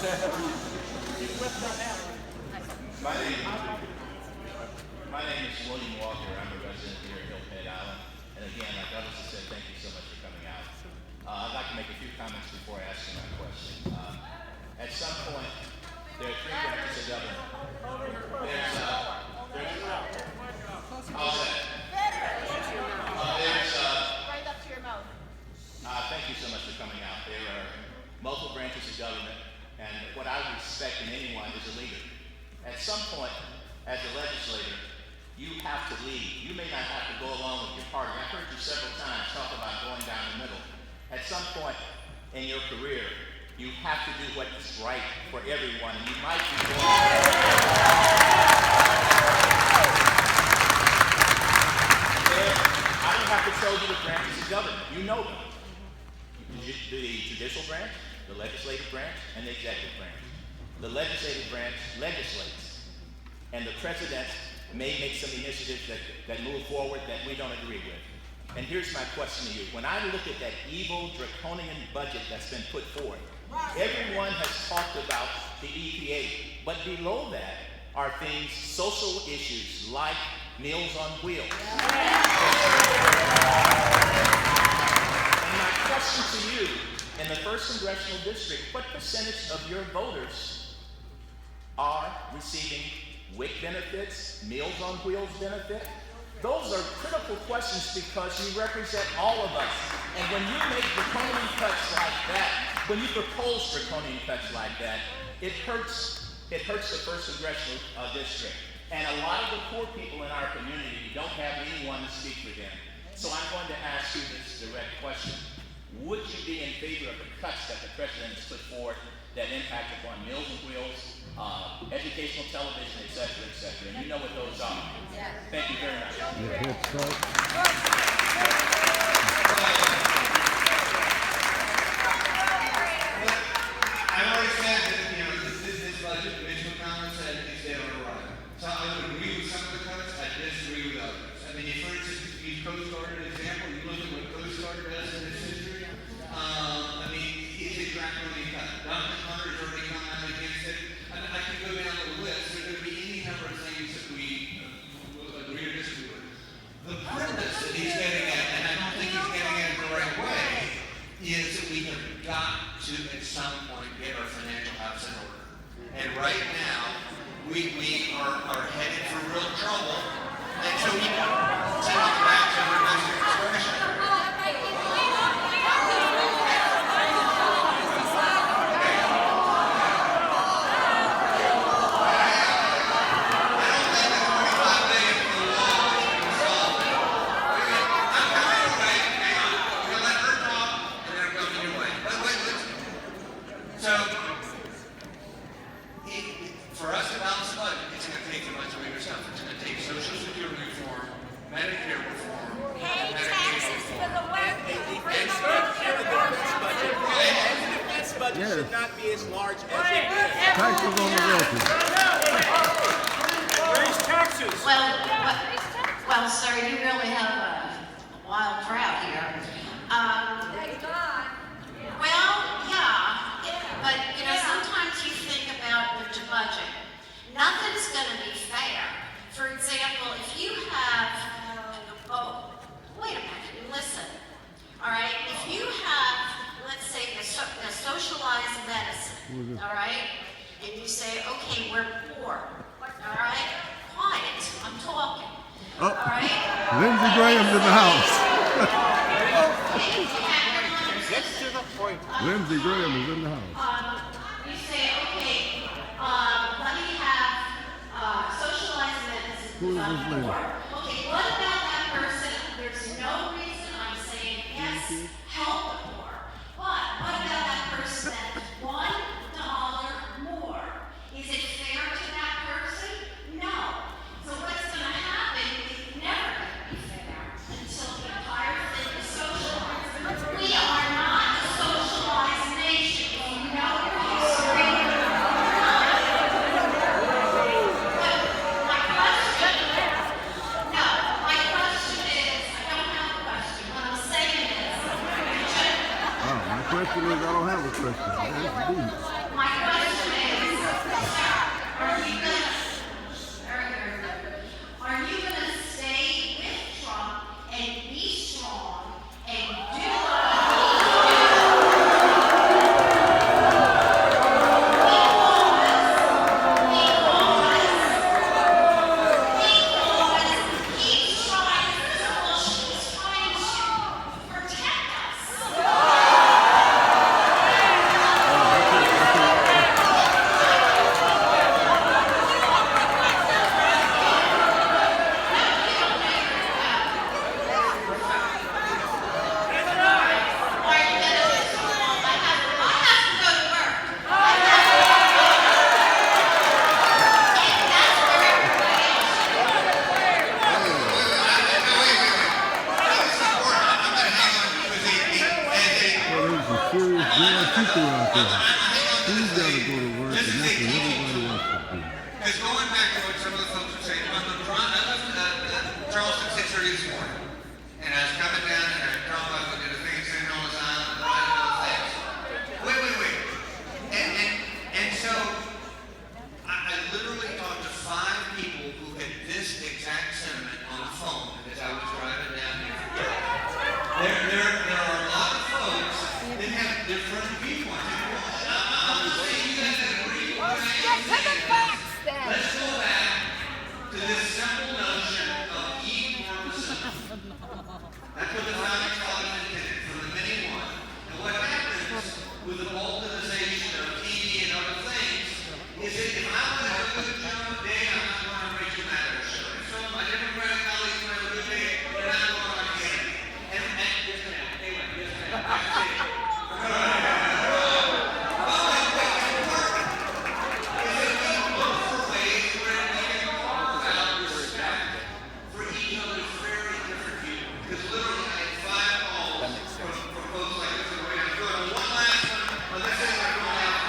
My name, my name is William Walker. I'm a resident here at Hilton, Island. And again, like others have said, thank you so much for coming out. I'd like to make a few comments before I ask you my question. At some point, there are three branches of government. Right up to your mouth. Thank you so much for coming out. There are multiple branches of government, and what I respect in anyone is a leader. At some point, as a legislator, you have to lead. You may not have to go along with your party. I've heard you several times talk about going down the middle. At some point in your career, you have to do what is right for everyone, and you might be going I don't have to tell you the branches of government. You know them. The judicial branch, the legislative branch, and the executive branch. The legislative branch legislates, and the president may make some initiatives that move forward that we don't agree with. And here's my question to you. When I look at that evil, draconian budget that's been put forward, everyone has talked about the EPA, but below that are things, social issues like Meals on Wheels. And my question to you, in the 1st Congressional District, what percentage of your voters are receiving WIC benefits, Meals on Wheels benefit? Those are critical questions because you represent all of us. And when you make draconian cuts like that, when you propose draconian cuts like that, it hurts the 1st Congressional District. And a lot of the poor people in our community don't have anyone to speak for them. So I'm going to ask you this direct question. Would you be in favor of the cuts that the president has put forward that impact upon Meals on Wheels, educational television, et cetera, and you know what those are. Yeah. Thank you very much. I've already said that, this budget, initial comments said it's dead on arrival. So I would agree with some of the cuts, I disagree with others. I mean, for instance, if you use Coast Guard as an example, you look at what Coast Guard does in its history. I mean, it's a draconian cut. Dr. Hunter's already come out against it. I can go down the list. There could be any number of things that we will agree or disagree with. The premise that he's getting at, and I don't think he's getting at it the right way, is that we have got to, at some point, get our financial house in order. And right now, we are headed for real trouble until we send it back to our domestic expression. For us to balance the budget, it's going to take a bunch of bigger stuff. It's going to take Social Security reform, Medicare reform, Pay taxes for the wealthy. And the defense budget should not be as large as it is. Taxes on the wealthy. Raise taxes. Well, sir, you really have a wild crowd here. Well, yeah, but sometimes you think about the budget. Nothing's going to be fair. For example, if you have, wait a minute, listen. All right, if you have, let's say, the socialized medicine, all right, and you say, okay, we're poor, all right, quiet, I'm talking, all right. Lindsey Graham's in the house. Get to the point. Lindsey Graham is in the house. You say, okay, let me have socialized medicine. Who is this lady? Okay, what about that person? There's no reason I'm saying yes, help the poor. But what about that person that $1 more? Is it fair to that person? No. So what's going to happen is never going to be fair until the entire thing is socialized. We are not a socialized nation. You know your history. My question is, I don't have a question. That's deep. My question Are you gonna, are you gonna stay with Trump and be strong and do he's trying to protect us? Well, there's a serious young people out there. Who's got to go to work, and that's what everybody wants to do. Because going back to what some of the folks were saying, on the front, I left Charleston 6:30 this morning, and I was coming down and I drove up and did a thing in St. Helens Island and all those things. Wait. And so, I literally talked to 5 people who had this exact sentiment on the phone as I was driving down here. There are a lot of folks that have different viewpoints. I'm saying you guys agree with what I am saying.